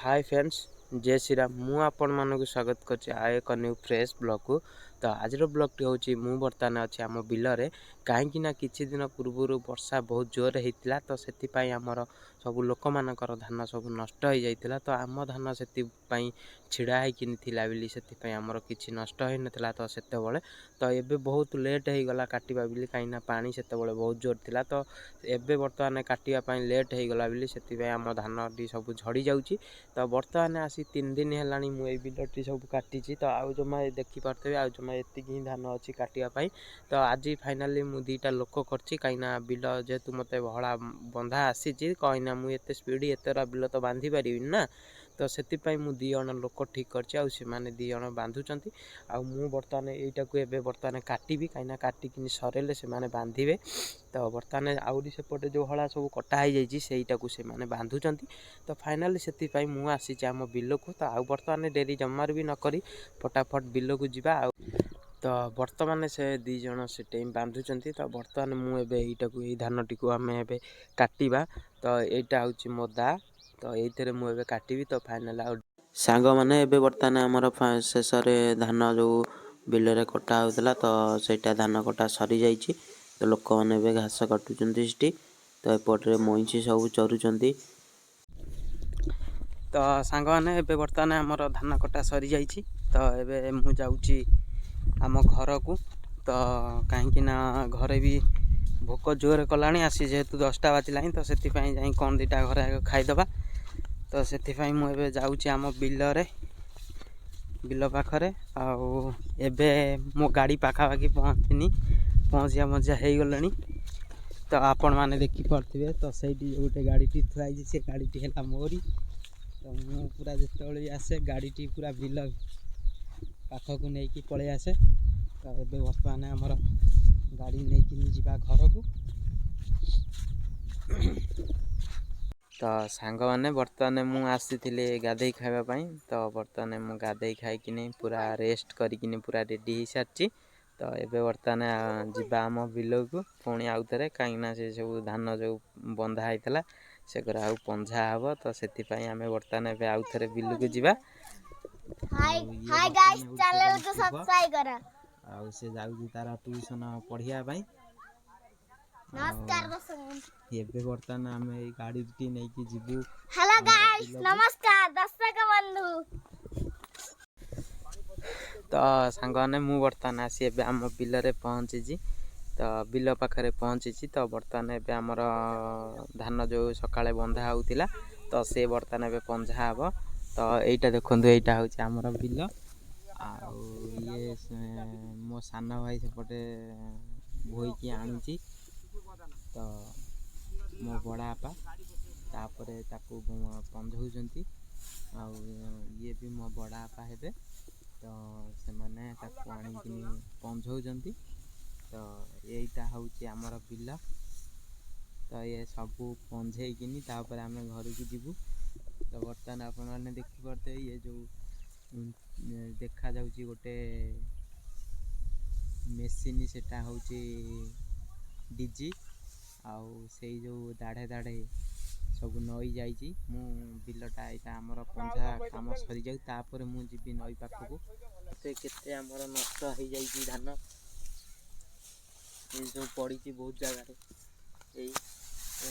Hi friends जय श्री राम मु आपण मानक स्वागत करछि आ एक न्यू फ्रेश ब्लॉग को। तो आज ब्लॉगटी हूँ मु बर्तमान अच्छे आम बिलरे कहीं किछि दिन पूर्व वर्षा बहुत जोर होता तो से आमर सब लोक मानकर धान सब नष्ट हो जाता तो आम धान से छिड़ा होता बोली से आमर किसी नष्ट हो नाला तो से तो ये बहुत लेट हो गला काटा बोली कहीं पानी से बहुत जोर थिला तो एबे बर्तमान काटापी लेट हो गला बोली से आम धान टी सब झड़ी जाऊँगी। तो बर्तमान आसी 3 दिन है मुझे बिलटी सब काटी तो आउ जमा देखिपे आउ जमा एति ही धान अच्छी काटापी तो आज फाइनाली मुझे दुईटा लोक करना कहीं बिल जेहेतु मत भला बंधा आसी कहीं मुझे स्पीड एतरा बिल तो बांधि पारि ना तो से मुझे 2 जन लोक ठीक करने 2 जन बांधुंट आउ बर्तमान यहीटा को बर्तमान काटि कहीं काटिकी सरेले से बांधे तो बर्तमान आउरी सेपटे जो हला सब कटाई जाइटा को से बांधुंट तो फाइनाली से मुझे आसी आम बिल को तो आउ बर्तमान डेरी जमार भी नक फटाफट बिल को जीवा तो बर्तमान से 2 जन से बांधुंट तो बर्तमान मुझे यही धान टी आम काटा तो यहाँ हूँ मो दा तो ये मुझे काटि तो फाइनाल आउ सांग मैंने बर्तमान आमर शेष धान जो बिल रे कटा होता तो सहीटा धान कटा सरी जाइए तो लोक मैंने घास काटुंट तो एपटे मईँची सब चरुंच तो सांग मैंने बर्तमान आमर धान कटा सरी जाइए तो ये मुझे जाऊँगी आम घर को तो कहीं घरे भी भोक जोर कला आसी जेहेतु 10टा बाजिला तो से कौन 2टा घर खाईदे तो से मुझे जाऊँगी आम बिल पाखरे आबे मो गाड़ी पाखापाखि पहुँचा मजा हो गला तो आपण मैंने देखिपे तो से गोटे गाड़ी थुआई से गाड़ी है मोरी तो मु पूरा जिते आसे गाड़ी पूरा बिल पाखक नहीं पलि आसे तो ये बर्तमान आमर गाड़ी नहीं जा घर को तो सांग मैंने बर्तमान मु आसी गाधे खावाई तो बर्तमान मु गाधे खाई पूरा रेस्ट करी पूरा रेडी हो सारी तो ये बर्तमान जीवा आम बिल को पुणी आउ थे कहीं से सब धान जो बंधा होता से आउ पंझा हम तो से आम बर्तमान आउ थे बिल को जीवा आउ से जाऊँ तार ट्यूशन पढ़ाई ये बर्तमान आम गाड़ी टी नहीं जीवु। हेलो गाइस नमस्कार दर्शक बंधु तो सांग ने मु बर्तमान आसी एबे आम बिल रे पहुँची तो बिल पाखरे पहुँची तो बर्तमान एबे आमर धान जो सकाळे बंधा होउतिला तो से बर्तमान एबे पंझा हम तो यहीटा देखु यहीटा हूँ आमर बिल आउ ये मो सान भाई सेपटे बोईकी आणुची तो मो बड़ा बापा तापरे ताकू पंझौचंती आउ ये भी मो बड़ा बापा हेबे तो से माने ताकू आनिकिनी पंझौचंती तो यहीटा हूँ आमर बिल तो ये सबू पंझेकिनी तापर आम घर को जीवु तो बर्तमान आपण मैंने देखिपे ये जो देखा जाउची गोटे मेसीन सेटा हूँ डीजी आउ से जो दाढ़े दाढ़े सब नई जाइए मु बिलटा यहाँ आमर पंझा कम सरी जापर मुझे नई पाख को केते आमर नष्ट हो जाइए धान ये सब पड़ी बहुत जगह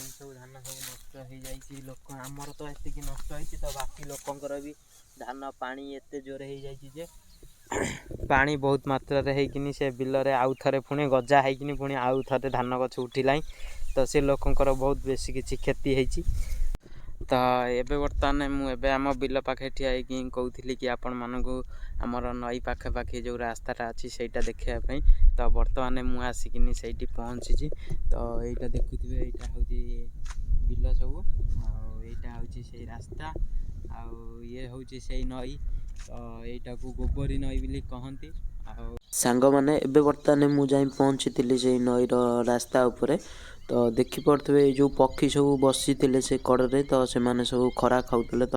सब धान सब नष्ट हो जाइए लोक आमर तो ये नष्ट होती तो बाकी लोकंर भी धान पानी एत जोर हो जाइए पानी बहुत मात्रा होकिनी से बिल रे आउ थे पुणी गजा होकिनी पुणी आउ थे धान गछ उठिला तो से लोकंर बहुत बेसी किसी क्षति होती तो ये बर्तमान मुझे आम बिल पाखे ठिया कहूली कि आपण मानक आमर नई पाखे पाखे जो रास्ताटा अच्छी सहीटा देखापी तो बर्तमान मुझे आसिकी से पहुँची तो यहाँ देखुए यहाँ हूँ बिल सब आईटा हूँ से रास्ता आउ ये हूँ से नई तो यहाँ को गोबरी नई बोली कहती सांग मैंने बर्तमान मुझे पहुँची से नईर रास्ता उपरे तो देखिपे जो पक्षी सब बसी से कड़े तो से माने सब खरा खाऊले तो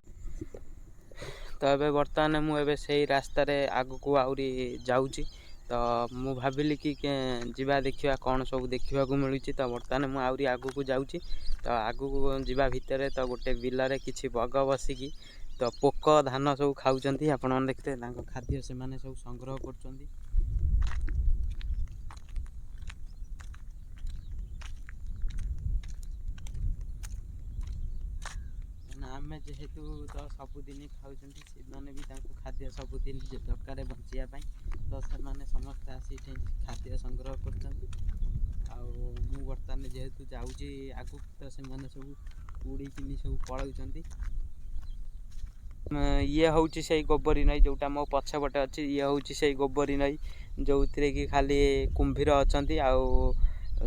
ये बर्तमान मुझे से रास्त आग को आउरी जाऊँगी तो मु भाविली कि जीवा देखा कौन सब देखा मिलूँ तो बर्तमान मुझे आउरी आग को जाऊँगी तो आग को जीवा भितर तो गोटे बिल रे किसी बग बसिकी ତ ପୋକ ଧାନ ସବୁ ଖାଉଛନ୍ତି, ଆପଣମାନେ ଦେଖିଥିବେ ତାଙ୍କ ଖାଦ୍ୟ ସେମାନେ ସବୁ ସଂଗ୍ରହ କରୁଛନ୍ତି। ଆମେ ଯେହେତୁ ତ ସବୁଦିନ ଖାଉଛନ୍ତି, ସେମାନେ ବି ତାଙ୍କୁ ଖାଦ୍ୟ ସବୁଦିନ ଦରକାର ବଞ୍ଚିବା ପାଇଁ, ତ ସେମାନେ ସମସ୍ତେ ଆସି ଖାଦ୍ୟ ସଂଗ୍ରହ କରୁଛନ୍ତି। ଆଉ ମୁଁ ବର୍ତ୍ତମାନ ଯେହେତୁ ଯାଉଛି ଆଗକୁ, ତ ସେମାନେ ସବୁ ଉଡ଼ିକିନି ସବୁ ପଳାଉଛନ୍ତି। ଇଏ ହେଉଛି ସେଇ ଗୋବରୀ ନଈ ଯେଉଁଟା ମୋ ପଛପଟେ ଅଛି। ଇଏ ହେଉଛି ସେଇ ଗୋବରୀ ନଈ ଯେଉଁଥିରେ କି ଖାଲି କୁମ୍ଭୀର ଅଛନ୍ତି। ଆଉ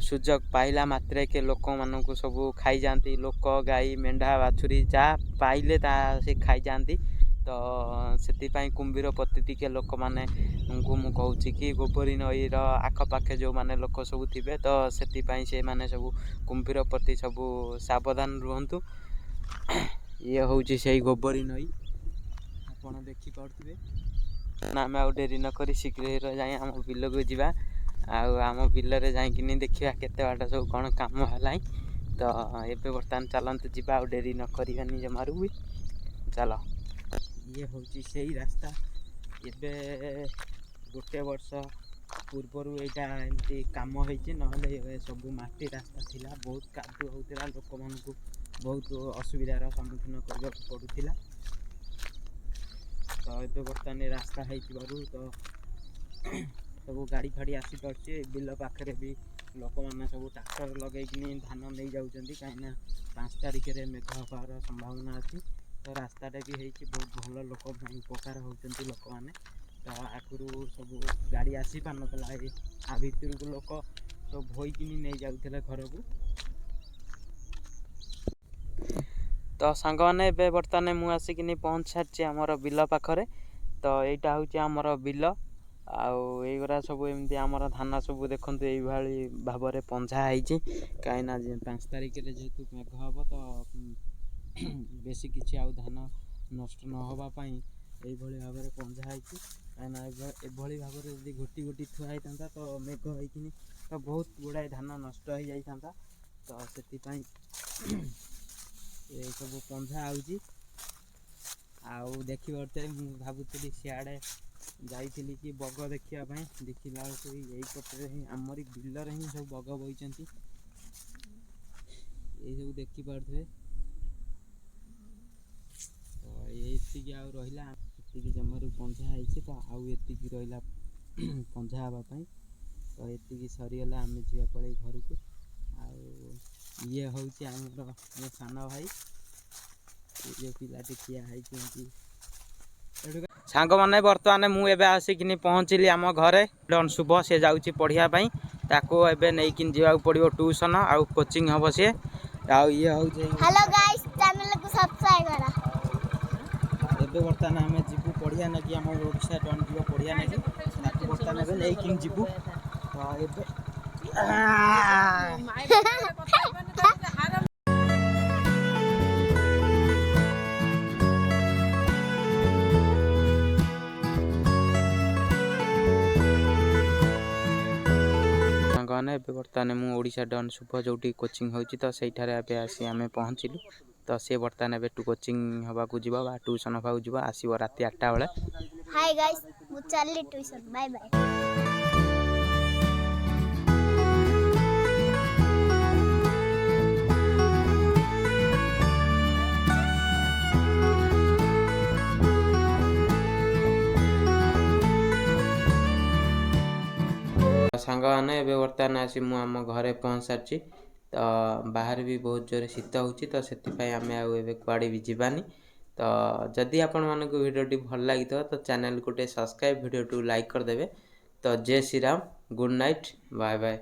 ସୁଯୋଗ ପାଇଲା ମାତ୍ରକେ ଲୋକମାନଙ୍କୁ ସବୁ ଖାଇଯାଆନ୍ତି। ଲୋକ, ଗାଈ, ମେଣ୍ଢା, ବାଛୁରୀ ଯାହା ପାଇଲେ ତାହା ସେ ଖାଇଯାଆନ୍ତି। ତ ସେଥିପାଇଁ କୁମ୍ଭୀର ପ୍ରତି ଟିକେ ଲୋକମାନଙ୍କୁ ମୁଁ କହୁଛି କି ଗୋବରୀ ନଈର ଆଖପାଖେ ଯେଉଁମାନେ ଲୋକ ସବୁ ଥିବେ, ତ ସେଥିପାଇଁ ସେମାନେ ସବୁ କୁମ୍ଭୀର ପ୍ରତି ସବୁ ସାବଧାନ ରୁହନ୍ତୁ। ଇଏ ହେଉଛି ସେଇ ଗୋବରୀ ନଈ, ଆପଣ ଦେଖିପାରୁଥିବେ। ଆମେ ଆଉ ଡେରି ନକରି ଶୀଘ୍ର ଯାଇ ଆମ ବିଲକୁ ଯିବା। ଆଉ ଆମ ବିଲରେ ଯାଇକିନି ଦେଖିବା କେତେ ବାଟ ସବୁ କ'ଣ କାମ ହେଲାଣି। ତ ଏବେ ବର୍ତ୍ତମାନ ଚାଲନ୍ତୁ ଯିବା, ଆଉ ଡେରି ନ କରିବାନି ଜମାରୁ ବି। ଚାଲ। ଇଏ ହେଉଛି ସେଇ ରାସ୍ତା। ଏବେ ଗୋଟେ ବର୍ଷ ପୂର୍ବରୁ ଏଇଟା ଏମିତି କାମ ହେଇଛି, ନହେଲେ ଏବେ ସବୁ ମାଟି ରାସ୍ତା ଥିଲା। ବହୁତ କାଦୁଅ ହେଉଥିଲା, ଲୋକମାନଙ୍କୁ ବହୁତ ଅସୁବିଧାର ସମ୍ମୁଖୀନ କରିବାକୁ ପଡ଼ୁଥିଲା। ତ ଏବେ ବର୍ତ୍ତମାନ ରାସ୍ତା ହେଇଥିବାରୁ ତ ସବୁ ଗାଡ଼ି ଫାଡ଼ି ଆସିପାରୁଛି। ବିଲ ପାଖରେ ବି ଲୋକମାନେ ସବୁ ଟ୍ରାକ୍ଟର ଲଗେଇକିନି ଧାନ ନେଇଯାଉଛନ୍ତି, କାହିଁକିନା 5 ତାରିଖରେ ମେଘ ହେବାର ସମ୍ଭାବନା ଅଛି। ତ ରାସ୍ତାଟା ବି ହେଇଛି, ବହୁତ ଭଲ ଲୋକ ପାଇଁ ଉପକାର ହେଉଛନ୍ତି ଲୋକମାନେ। ତ ଆଗରୁ ସବୁ ଗାଡ଼ି ଆସିପାରୁନଥିଲା, ଆ ଭିତରକୁ ଲୋକ ସବୁ ବୋହିକିନି ନେଇଯାଉଥିଲେ ଘରକୁ। ତ ସାଙ୍ଗମାନେ ଏବେ ବର୍ତ୍ତମାନ ମୁଁ ଆସିକିନି ପହଞ୍ଚି ସାରିଛି ଆମର ବିଲ ପାଖରେ। ତ ଏଇଟା ହେଉଛି ଆମର ବିଲ। ଆଉ ଏଇଗୁଡ଼ା ସବୁ ଏମିତି ଆମର ଧାନ ସବୁ ଦେଖନ୍ତୁ ଏଇଭଳି ଭାବରେ ପଞ୍ଝା ହେଇଛି, କାହିଁକିନା 5 ତାରିଖରେ ଯେହେତୁ ମେଘ ହେବ, ତ ବେଶୀ କିଛି ଆଉ ଧାନ ନଷ୍ଟ ନ ହେବା ପାଇଁ ଏଇଭଳି ଭାବରେ ପଞ୍ଝା ହେଇଛି। କାହିଁକିନା ଏଭଳି ଭାବରେ ଯଦି ଗୋଟି ଗୋଟି ଥୁଆ ହେଇଥାନ୍ତା, ତ ମେଘ ହେଇକିନି ତ ବହୁତ ଗୁଡ଼ାଏ ଧାନ ନଷ୍ଟ ହେଇଯାଇଥାନ୍ତା। ତ ସେଥିପାଇଁ ଏସବୁ ପଞ୍ଝା ହେଉଛି। ଆଉ ଦେଖିପାରୁଥିବେ, ମୁଁ ଭାବୁଥିଲି ସିଆଡ଼େ ଯାଇଥିଲି କି ବଗ ଦେଖିବା ପାଇଁ, ଦେଖିଲା ବେଳକୁ ଏଇପଟରେ ହିଁ ଆମରି ବିଲରେ ହିଁ ସବୁ ବଗ ବଇଛନ୍ତି। ଏଇସବୁ ଦେଖିପାରୁଥିବେ। ତ ଏତିକି ଆଉ ରହିଲା, ଏତିକି ଜମାରୁ ପଞ୍ଝା ହେଇଛି। ତ ଆଉ ଏତିକି ରହିଲା ପଞ୍ଝା ହେବା ପାଇଁ। ତ ଏତିକି ସରିଗଲା, ଆମେ ଯିବା ପଳେଇ ଘରକୁ। ଆଉ ଇଏ ହେଉଛି ଆମର ମୋ ସାନ ଭାଇ, ଏ ପିଲାଟି ଠିଆ ହେଇଛନ୍ତି। ସାଙ୍ଗମାନେ ବର୍ତ୍ତମାନ ମୁଁ ଏବେ ଆସିକିନି ପହଞ୍ଚିଲି ଆମ ଘରେ। ଶୁଭ ସେ ଯାଉଛି ପଢ଼ିବା ପାଇଁ, ତାକୁ ଏବେ ନେଇକିନି ଯିବାକୁ ପଡ଼ିବ ଟ୍ୟୁସନ୍ ଆଉ କୋଚିଂ ହେବ ସିଏ। ଆଉ ଇଏ ହେଉଛି ହ୍ୟାଲୋ ଗାଇସ୍, ଚ୍ୟାନେଲକୁ ସବସ୍କ୍ରାଇବ୍ କର। ଏବେ ବର୍ତ୍ତମାନ ଆମେ ଯିବୁ ପଢ଼ିଆ ନାଗି, ଆମ ଓଡ଼ିଶା ଡନ୍ ଯିବ ପଢ଼ିଆ ନାଗି। ତାକୁ ବର୍ତ୍ତମାନ ଏବେ ନେଇକିନି ଯିବୁ। ତ ଏବେ ସାଙ୍ଗମାନେ ଏବେ ବର୍ତ୍ତମାନ ମୁଁ ଓଡ଼ିଶା ଡନ୍ ଶୁଭ ଯେଉଁଠି କୋଚିଂ ହେଉଛି, ତ ସେଇଠାରେ ଏବେ ଆସି ଆମେ ପହଞ୍ଚିଲୁ। ତ ସିଏ ବର୍ତ୍ତମାନ ଏବେ କୋଚିଂ ହେବାକୁ ଯିବ ବା ଟ୍ୟୁସନ୍ ହେବାକୁ ଯିବ, ଆସିବ ରାତି 8ଟା ବେଳେ। ହାଇ ଗାଇସ୍, ମୁଁ ଚାଲିଲି ଟ୍ୟୁସନ୍, ବାଏ ବାଏ। ସାଙ୍ଗମାନେ ଏବେ ବର୍ତ୍ତମାନ ଆସି ମୁଁ ଆମ ଘରେ ପହଞ୍ଚି ସାରିଛି। ତ ବାହାରେ ବି ବହୁତ ଜୋରେ ଶୀତ ହେଉଛି, ତ ସେଥିପାଇଁ ଆମେ ଆଉ ଏବେ କୁଆଡ଼େ ବି ଯିବାନି। ତ ଯଦି ଆପଣମାନଙ୍କୁ ଭିଡ଼ିଓଟି ଭଲ ଲାଗିଥିବ, ତ ଚ୍ୟାନେଲକୁ ଟିକେ ସବସ୍କ୍ରାଇବ୍, ଭିଡ଼ିଓକୁ ଲାଇକ୍ କରିଦେବେ। ତ ଜୟ Shriram, good night, bye bye.